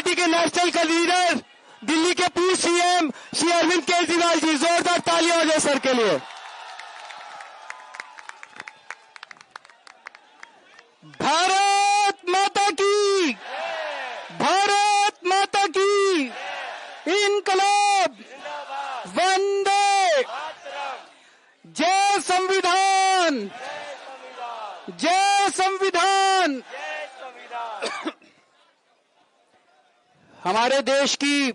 Party के national का leader, Delhi के पूर्व सीएम श्री अरविंद केजरीवाल जी, जोरदार तालियां हो जाए सर के लिए। भारत माता की, भारत माता की, इनकलाब, वंदे, जय संविधान, जय संविधान। हमारे देश की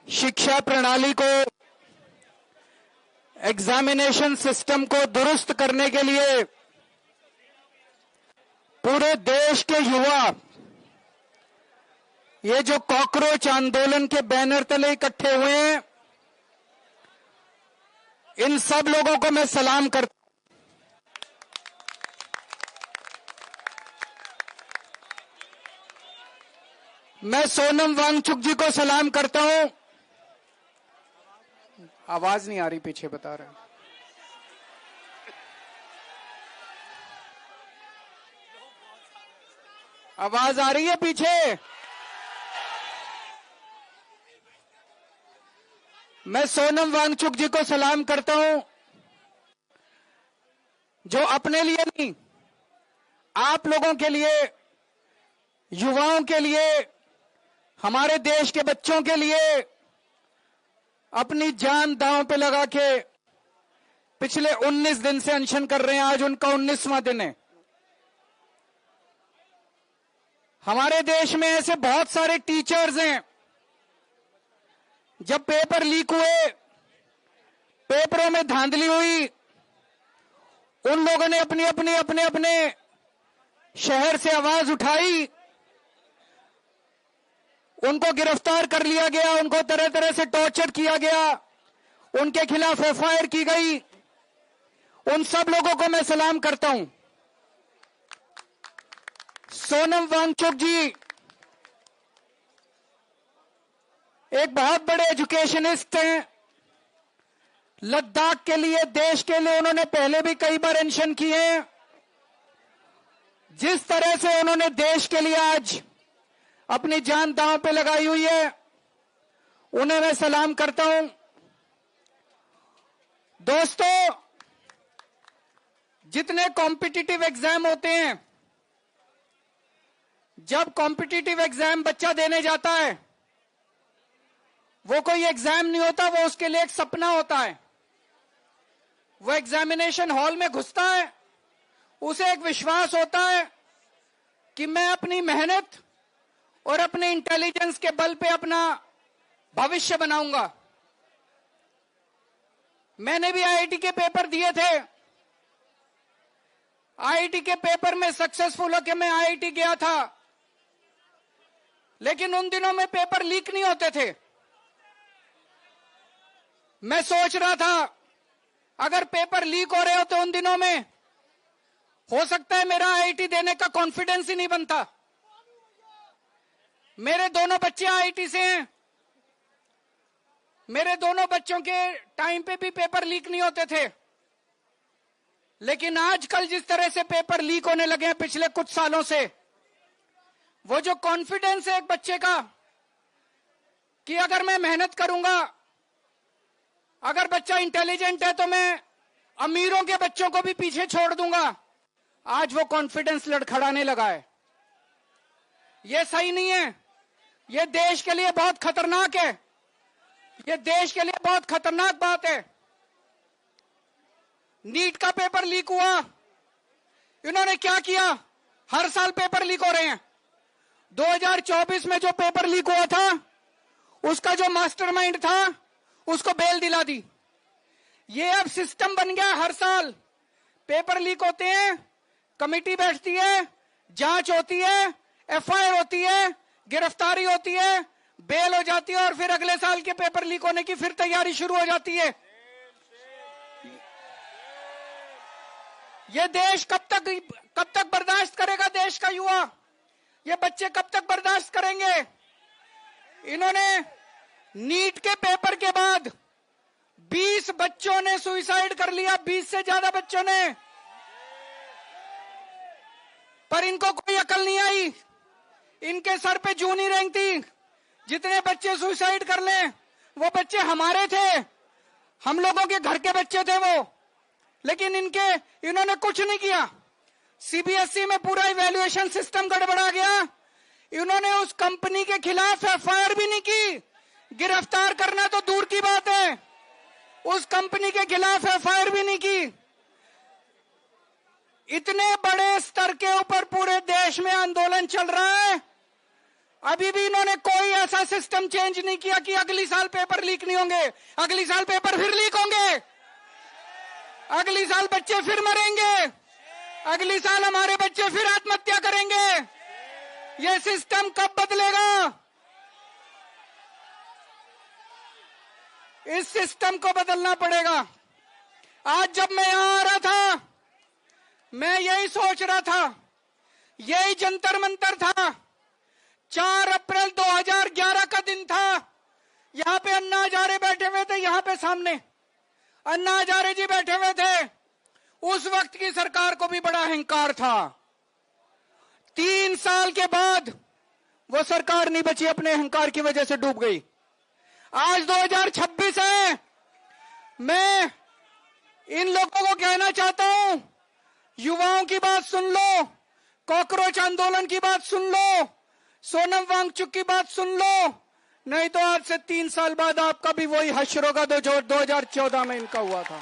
शिक्षा प्रणाली को, एग्जामिनेशन सिस्टम को दुरुस्त करने के लिए पूरे देश के युवा ये जो कॉकरोच आंदोलन के बैनर तले इकट्ठे हुए हैं, इन सब लोगों को मैं सलाम करता हूं। मैं सोनम वांगचुक जी को सलाम करता हूं। आवाज नहीं आ रही, पीछे बता रहे हैं। आवाज आ रही है पीछे? मैं सोनम वांगचुक जी को सलाम करता हूं, जो अपने लिए नहीं, आप लोगों के लिए, युवाओं के लिए, हमारे देश के बच्चों के लिए अपनी जान दांव पे लगा के पिछले 19 दिन से अनशन कर रहे हैं। आज उनका 19वां दिन है। हमारे देश में ऐसे बहुत सारे टीचर्स हैं, जब पेपर लीक हुए, पेपरों में धांधली हुई, उन लोगों ने अपने शहर से आवाज उठाई, उनको गिरफ्तार कर लिया गया, उनको तरह तरह से टॉर्चर किया गया, उनके खिलाफ एफआईआर की गई। उन सब लोगों को मैं सलाम करता हूं। सोनम वांगचुक जी एक बहुत बड़े एजुकेशनिस्ट हैं। लद्दाख के लिए, देश के लिए उन्होंने पहले भी कई बार अनशन किए हैं। जिस तरह से उन्होंने देश के लिए आज अपनी जान दांव पे लगाई हुई है, उन्हें मैं सलाम करता हूं। दोस्तों, जितने कॉम्पिटिटिव एग्जाम होते हैं, जब कॉम्पिटिटिव एग्जाम बच्चा देने जाता है, वो कोई एग्जाम नहीं होता, वो उसके लिए एक सपना होता है। वो एग्जामिनेशन हॉल में घुसता है, उसे एक विश्वास होता है कि मैं अपनी मेहनत और अपने इंटेलिजेंस के बल पे अपना भविष्य बनाऊंगा। मैंने भी आईआईटी के पेपर दिए थे। आईआईटी के पेपर में सक्सेसफुल होकर मैं आईआईटी गया था, लेकिन उन दिनों में पेपर लीक नहीं होते थे। मैं सोच रहा था, अगर पेपर लीक हो रहे होते उन दिनों में, हो सकता है मेरा आईआईटी देने का कॉन्फिडेंस ही नहीं बनता। मेरे दोनों बच्चे आईआईटी से हैं। मेरे दोनों बच्चों के टाइम पे भी पेपर लीक नहीं होते थे। लेकिन आजकल जिस तरह से पेपर लीक होने लगे हैं पिछले कुछ सालों से, वो जो कॉन्फिडेंस है एक बच्चे का कि अगर मैं मेहनत करूंगा, अगर बच्चा इंटेलिजेंट है तो मैं अमीरों के बच्चों को भी पीछे छोड़ दूंगा, आज वो कॉन्फिडेंस लड़खड़ाने लगा है। ये सही नहीं है। ये देश के लिए बहुत खतरनाक है। ये देश के लिए बहुत खतरनाक बात है। नीट का पेपर लीक हुआ, इन्होंने क्या किया? हर साल पेपर लीक हो रहे हैं। 2024 में जो पेपर लीक हुआ था, उसका जो मास्टरमाइंड था, उसको बेल दिला दी। ये अब सिस्टम बन गया। हर साल पेपर लीक होते हैं, कमेटी बैठती है, जांच होती है, एफआईआर होती है, गिरफ्तारी होती है, बेल हो जाती है, और फिर अगले साल के पेपर लीक होने की फिर तैयारी शुरू हो जाती है। ये देश कब तक बर्दाश्त करेगा? देश का युवा, ये बच्चे कब तक बर्दाश्त करेंगे? इन्होंने नीट के पेपर के बाद 20 बच्चों ने सुसाइड कर लिया, 20 से ज्यादा बच्चों ने, पर इनको कोई अकल नहीं आई। इनके सर पे जूं नहीं रेंगती। जितने बच्चे सुसाइड कर लें वो बच्चे हमारे थे, हम लोगों के घर के बच्चे थे वो, लेकिन इन्होंने कुछ नहीं किया। सीबीएसई में पूरा इवैल्यूएशन सिस्टम गड़बड़ा गया। इन्होंने उस कंपनी के खिलाफ एफआईआर भी नहीं की। गिरफ्तार करना तो दूर की बात है, उस कंपनी के खिलाफ एफआईआर भी नहीं की। इतने बड़े स्तर के ऊपर पूरे देश में आंदोलन चल रहा है, अभी भी इन्होंने कोई ऐसा सिस्टम चेंज नहीं किया कि अगली साल पेपर लीक नहीं होंगे। अगली साल पेपर फिर लीक होंगे, अगली साल बच्चे फिर मरेंगे, अगली साल हमारे बच्चे फिर आत्महत्या करेंगे। ये सिस्टम कब बदलेगा? इस सिस्टम को बदलना पड़ेगा। आज जब मैं यहां आ रहा था, मैं यही सोच रहा था, यही जंतर मंतर था। 4 अप्रैल 2011 का दिन था। यहां पे अन्ना हजारे बैठे हुए थे, यहां पे सामने अन्ना हजारे जी बैठे हुए थे। उस वक्त की सरकार को भी बड़ा अहंकार था। 3 साल के बाद वो सरकार नहीं बची, अपने अहंकार की वजह से डूब गई। आज 2026 है। मैं इन लोगों को कहना चाहता हूं, युवाओं की बात सुन लो, कॉकरोच आंदोलन की बात सुन लो, सोनम वांगचुक की बात सुन लो, नहीं तो आज से 3 साल बाद आपका भी वही हश्र होगा जो 2014 में इनका हुआ था।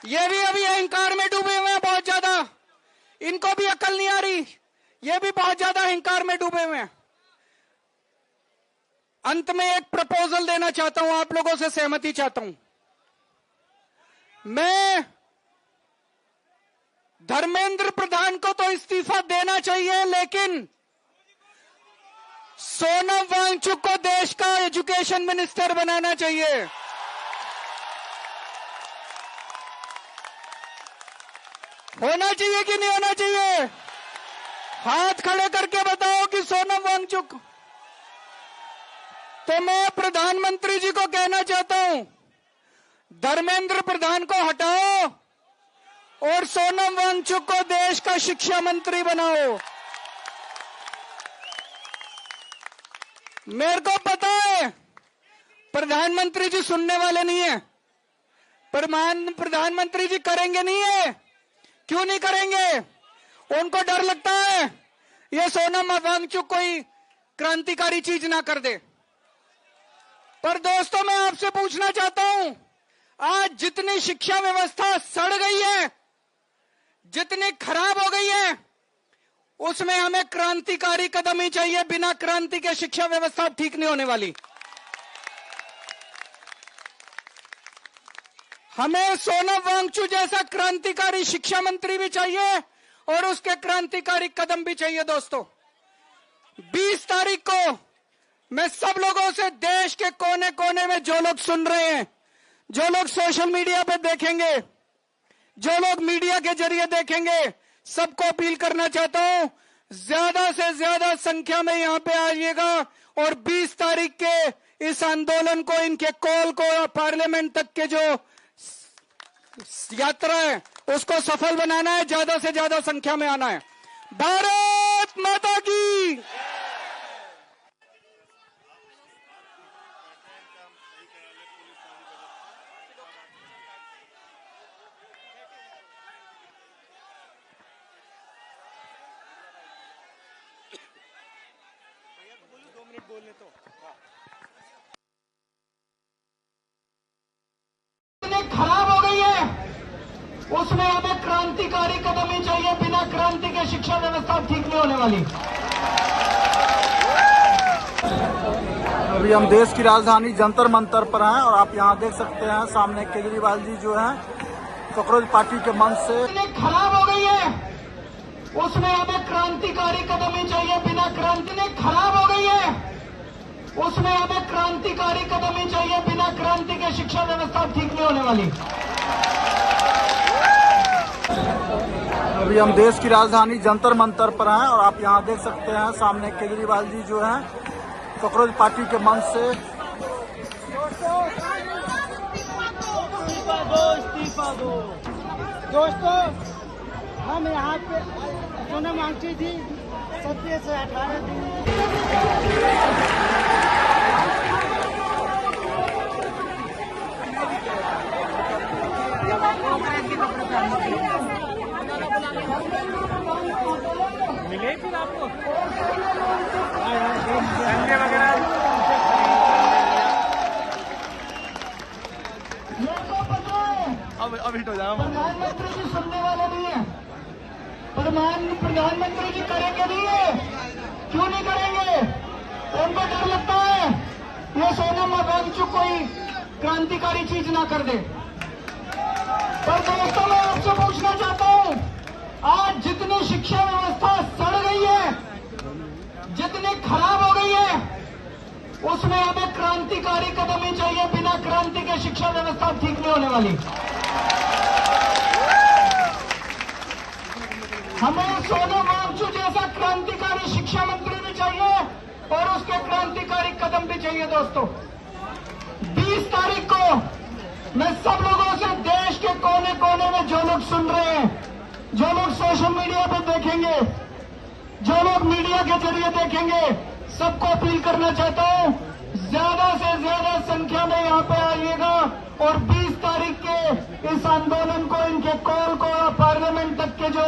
ये भी अभी अहंकार में डूबे हुए हैं बहुत ज्यादा, इनको भी अकल नहीं आ रही, ये भी बहुत ज्यादा अहंकार में डूबे हुए हैं। अंत में एक प्रपोजल देना चाहता हूं, आप लोगों से सहमति चाहता हूं। मैं धर्मेंद्र प्रधान को तो इस्तीफा देना चाहिए, लेकिन सोनम वांगचुक को देश का एजुकेशन मिनिस्टर बनाना चाहिए। होना चाहिए कि नहीं होना चाहिए? हाथ खड़े करके बताओ कि सोनम वांगचुक। तो मैं प्रधानमंत्री जी को कहना चाहता हूं, धर्मेंद्र प्रधान को हटाओ और सोनम वांगचुक को देश का शिक्षा मंत्री बनाओ। मेरे को पता है प्रधानमंत्री जी सुनने वाले नहीं है, प्रधानमंत्री जी करेंगे नहीं है। क्यों नहीं करेंगे? उनको डर लगता है ये सोनम वांगचुक कोई क्रांतिकारी चीज ना कर दे। पर दोस्तों, मैं आपसे पूछना चाहता हूं, आज जितनी शिक्षा व्यवस्था सड़ गई है, जितनी खराब हो गई है, उसमें हमें क्रांतिकारी कदम ही चाहिए। बिना क्रांति के शिक्षा व्यवस्था ठीक नहीं होने वाली। हमें सोनम वांगचुक जैसा क्रांतिकारी शिक्षा मंत्री भी चाहिए और उसके क्रांतिकारी कदम भी चाहिए। दोस्तों, 20 तारीख को मैं सब लोगों से, देश के कोने कोने में जो लोग सुन रहे हैं, जो लोग सोशल मीडिया पे देखेंगे, जो लोग मीडिया के जरिए देखेंगे, सबको अपील करना चाहता हूं, ज्यादा से ज्यादा संख्या में यहां पे आइएगा और 20 तारीख के इस आंदोलन को, इनके कॉल को, पार्लियामेंट तक के जो यात्रा है उसको सफल बनाना है। ज्यादा से ज्यादा संख्या में आना है। भारत माता की। बोलने तो खराब हो गई है, उसमें हमें क्रांतिकारी कदम ही चाहिए। बिना क्रांति के शिक्षा व्यवस्था ठीक नहीं होने वाली। अभी हम देश की राजधानी जंतर मंतर पर हैं और आप यहाँ देख सकते हैं सामने केजरीवाल जी जो हैं कॉकरोच पार्टी के मंच से। खराब हो गई है, उसमें हमें क्रांतिकारी कदम ही चाहिए। बिना क्रांति ने खराब हो गई है, उसमें हमें क्रांतिकारी कदम ही चाहिए। बिना क्रांति के शिक्षा व्यवस्था ठीक नहीं होने वाली। अभी हम देश की राजधानी जंतर मंतर पर हैं और आप यहाँ देख सकते हैं सामने केजरीवाल जी जो हैं कॉकरोच पार्टी के मंच से। इस्तीफा दो। दोस्तों, हम यहाँ पे सोनम वांगचुक जी 17 से 18 दिन मिले फिर आपको संजय वगैरह अब हिट हो जाओ। प्रधानमंत्री जी सुनने वाले नहीं है। प्रधानमंत्री जी करेंगे नहीं है। क्यों नहीं करेंगे? उनको डर लगता है ये सोनम वांगचुक कोई क्रांतिकारी चीज ना कर दे। पर दोस्तों मैं आपसे पूछना चाहता हूं, आज जितनी शिक्षा व्यवस्था सड़ गई है, जितनी खराब हो गई है, उसमें हमें क्रांतिकारी कदम ही चाहिए। बिना क्रांति के शिक्षा व्यवस्था ठीक नहीं होने वाली। हमें सोनम वांगचुक जैसा क्रांतिकारी शिक्षा मंत्री भी चाहिए और उसके क्रांतिकारी कदम भी चाहिए। दोस्तों 20 तारीख को मैं सब लोगों से, देश के कोने कोने में जो लोग सुन रहे हैं, जो लोग सोशल मीडिया पे देखेंगे, जो लोग मीडिया के जरिए देखेंगे, सबको अपील करना चाहता हूं ज्यादा से ज्यादा संख्या में यहां पे आइएगा और 20 तारीख के इस आंदोलन को, इनके कॉल को, पार्लियामेंट तक के जो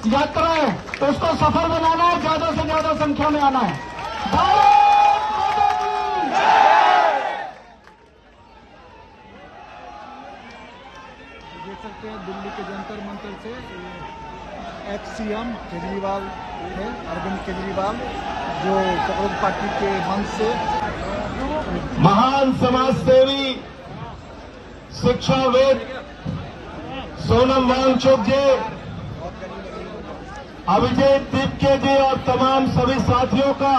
यात्रा है उसको सफल बनाना है। ज्यादा से ज्यादा संख्या में आना है। देख सकते हैं दिल्ली के जंतर मंतर से एक्स सीएम केजरीवाल है, अरविंद केजरीवाल, जो कांग्रेस पार्टी के मंच से महान समाज सेवी शिक्षाविद सोनम वांगचुक जी, अभिजीत दीपके जी और तमाम सभी साथियों का,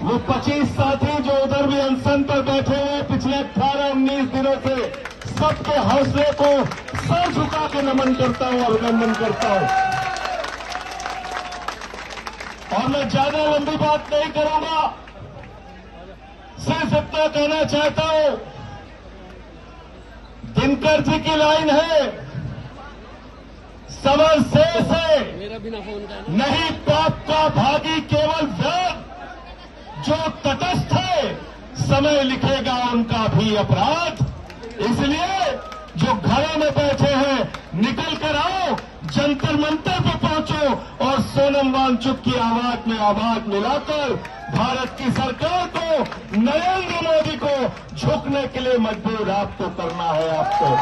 वो 25 साथी जो उधर भी अनशन पर बैठे हुए पिछले 18-19 दिनों से, सबके हौसले को सर झुका के नमन करता हूं, अभिनंदन करता हूं। और मैं ज्यादा लंबी बात नहीं करूंगा, सिर्फ इतना कहना चाहता हूं, दिनकर जी की लाइन है, समर शेष है नहीं पाप का भागी केवल व्यर्थ, जो तटस्थ है समय लिखेगा उनका भी अपराध। इसलिए जो घरों में बैठे हैं निकल कर आओ, जंतर मंतर पे पहुंचो और सोनम वांगचुक की आवाज में आवाज मिलाकर भारत की सरकार को, नरेंद्र मोदी को झुकने के लिए मजबूर आपको करना है। आपको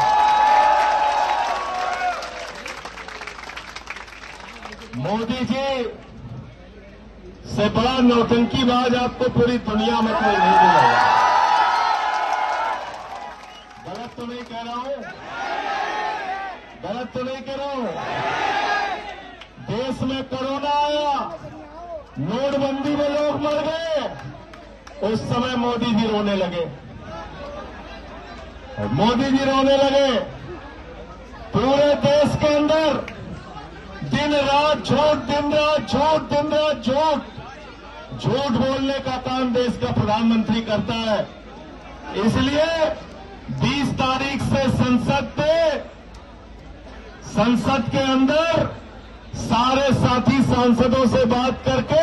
मोदी जी से बड़ा नौटंकीबाज आपको पूरी दुनिया में कोई नहीं मिलेगा। गलत तो नहीं कह रहा हूं, गलत तो नहीं कह रहा हूं। देश में कोरोना आया, नोटबंदी में लोग मर गए, उस समय मोदी जी रोने लगे, मोदी जी रोने लगे। पूरे देश के अंदर दिन रात झूठ, दिन रात झूठ, दिन रात झूठ, झूठ बोलने का काम देश का प्रधानमंत्री करता है। इसलिए 20 तारीख से संसद के अंदर सारे साथी सांसदों से बात करके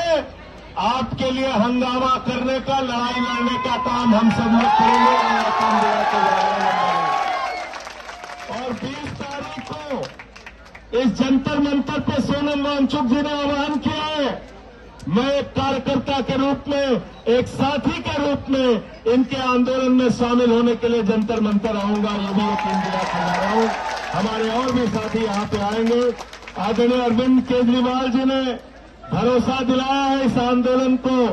आपके लिए हंगामा करने का, लड़ाई लड़ने का काम हम सब लोग करेंगे और 20 तारीख को इस जंतर मंतर पे सोनम वांगचुक जी ने आह्वान किया है। मैं एक कार्यकर्ता के रूप में, एक साथी के रूप में इनके आंदोलन में शामिल होने के लिए जंतर मंतर आऊंगा, ये भी यकीन दिला कर रहा हूं। हमारे और भी साथी यहां पे आएंगे। आदरणीय अरविंद केजरीवाल जी ने भरोसा दिलाया है, इस आंदोलन को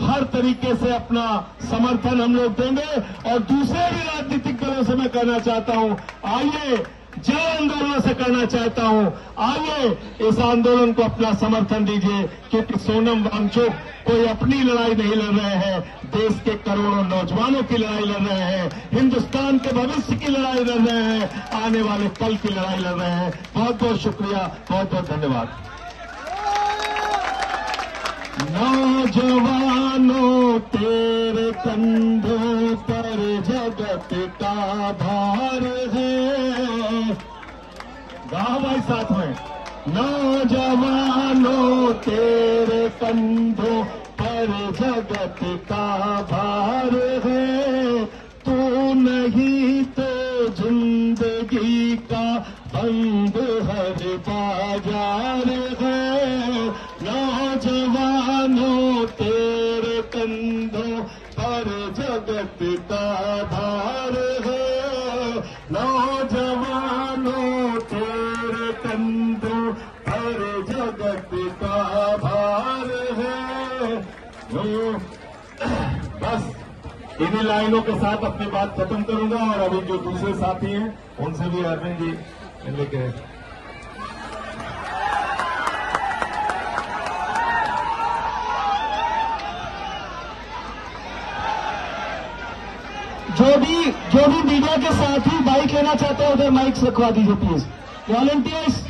हर तरीके से अपना समर्थन हम लोग देंगे। और दूसरे भी राजनीतिक दलों से मैं कहना चाहता हूं, आइए, जन आंदोलन से कहना चाहता हूं, आइए इस आंदोलन को अपना समर्थन दीजिए, क्योंकि सोनम वांगचुक कोई अपनी लड़ाई नहीं लड़ रहे हैं, देश के करोड़ों नौजवानों की लड़ाई लड़ रहे हैं, हिंदुस्तान के भविष्य की लड़ाई लड़ रहे हैं, आने वाले कल की लड़ाई लड़ रहे हैं। बहुत बहुत शुक्रिया, बहुत बहुत धन्यवाद। नौजवानों तेरे कंधों पर जगत का भार है। गाओ भाई साथ में। नौजवानों तेरे कंधों पर जगत का भार है, तू नहीं तो जिंदगी का बंद हर बाजार है। नौजवानों तेरे कंधों पर जगत का भार है, नौजवानों तेरे कंधों पर जगत का भार है। बस इन्हीं लाइनों के साथ अपनी बात खत्म करूंगा और अभी जो दूसरे साथी हैं उनसे भी अरविंद जी लेके जो भी मीडिया के साथी बाइक लेना चाहते हैं उधर माइक रखवा दीजिए प्लीज। वॉलंटियर्स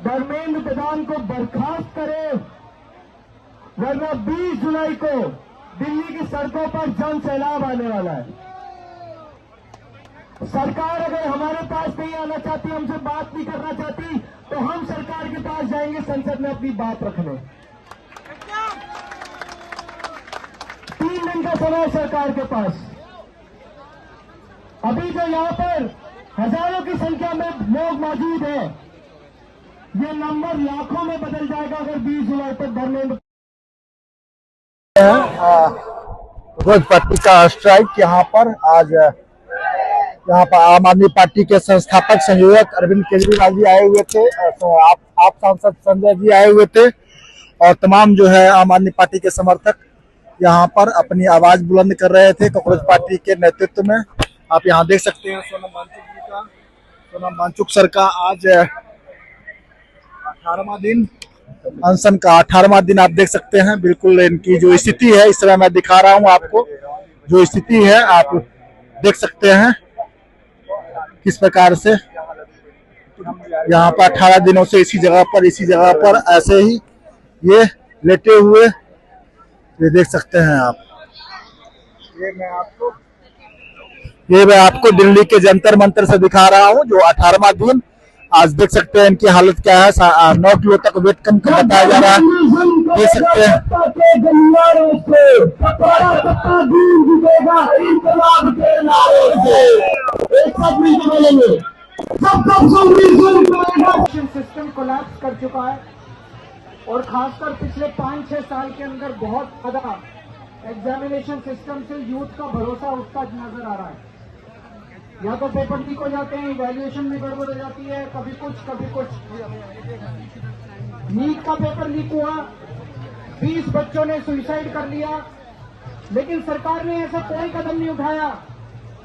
धर्मेंद्र प्रधान को बर्खास्त करे, वरना 20 जुलाई को दिल्ली की सड़कों पर जन सैलाब आने वाला है। सरकार अगर हमारे पास नहीं आना चाहती, हमसे बात नहीं करना चाहती, तो हम सरकार के पास जाएंगे संसद में अपनी बात रखने। 3 दिन का समय सरकार के पास। अभी जो यहाँ पर हजारों की संख्या में लोग मौजूद हैं, ये नंबर लाखों में बदल जाएगा अगर 20 जुलाई तक धर्मेंद्र कांग्रेस पार्टी का स्ट्राइक यहाँ पर आज यहाँ पर आम आदमी पार्टी के संस्थापक संयोजक अरविंद केजरीवाल जी आए हुए थे, तो आप सांसद संजय जी आए हुए थे और तमाम जो है आम आदमी पार्टी के समर्थक यहाँ पर अपनी आवाज बुलंद कर रहे थे कांग्रेस पार्टी के नेतृत्व में। आप यहाँ देख सकते हैं सोनम वांगचुक जी का, सोनम वांगचुक सर का आज 18वां दिन, अनशन का 18वां दिन आप देख सकते हैं। बिल्कुल इनकी जो स्थिति है इस समय मैं दिखा रहा हूं आपको, जो स्थिति है आप देख सकते हैं किस प्रकार से यहाँ पर 18 दिनों से इसी जगह पर ऐसे ही ये लेटे हुए, ये देख सकते हैं आप। ये मैं आपको दिल्ली के जंतर मंतर से दिखा रहा हूँ, जो 18वां दिन आज देख सकते हैं इनकी हालत क्या है। 9 किलो तक वेट कम बताया जा रहा है, देख सकते हैं। सिस्टम कोलैप्स कर चुका है और खासकर पिछले 5-6 साल के अंदर बहुत ज्यादा एग्जामिनेशन सिस्टम से यूथ का भरोसा उसका नजर आ रहा है। या तो पेपर लीक हो जाते हैं, इवैल्यूएशन में गड़बड़ हो जाती है, कभी कुछ। नीट का पेपर लीक हुआ, 20 बच्चों ने सुसाइड कर लिया, लेकिन सरकार ने ऐसा कोई कदम नहीं उठाया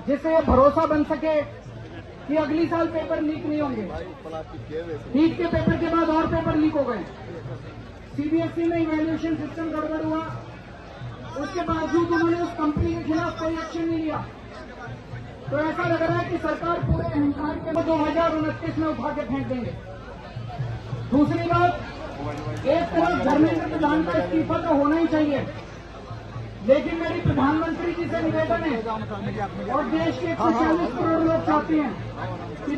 जिससे यह भरोसा बन सके कि अगली साल पेपर लीक नहीं होंगे। नीट के पेपर के बाद और पेपर लीक हो गए, सीबीएसई में इवैल्यूएशन सिस्टम गड़बड़ हुआ, उसके बावजूद उन्होंने उस कंपनी के खिलाफ कोई एक्शन नहीं लिया। तो ऐसा लग रहा है कि सरकार पूरे अहंकार के 2029 में उठा के फेंक देंगे। दूसरी बात, एक तरफ धर्मेंद्र प्रधान का इस्तीफा तो होना ही चाहिए, लेकिन मेरी प्रधानमंत्री जी से निवेदन है और देश के 140 करोड़ लोग चाहते हैं कि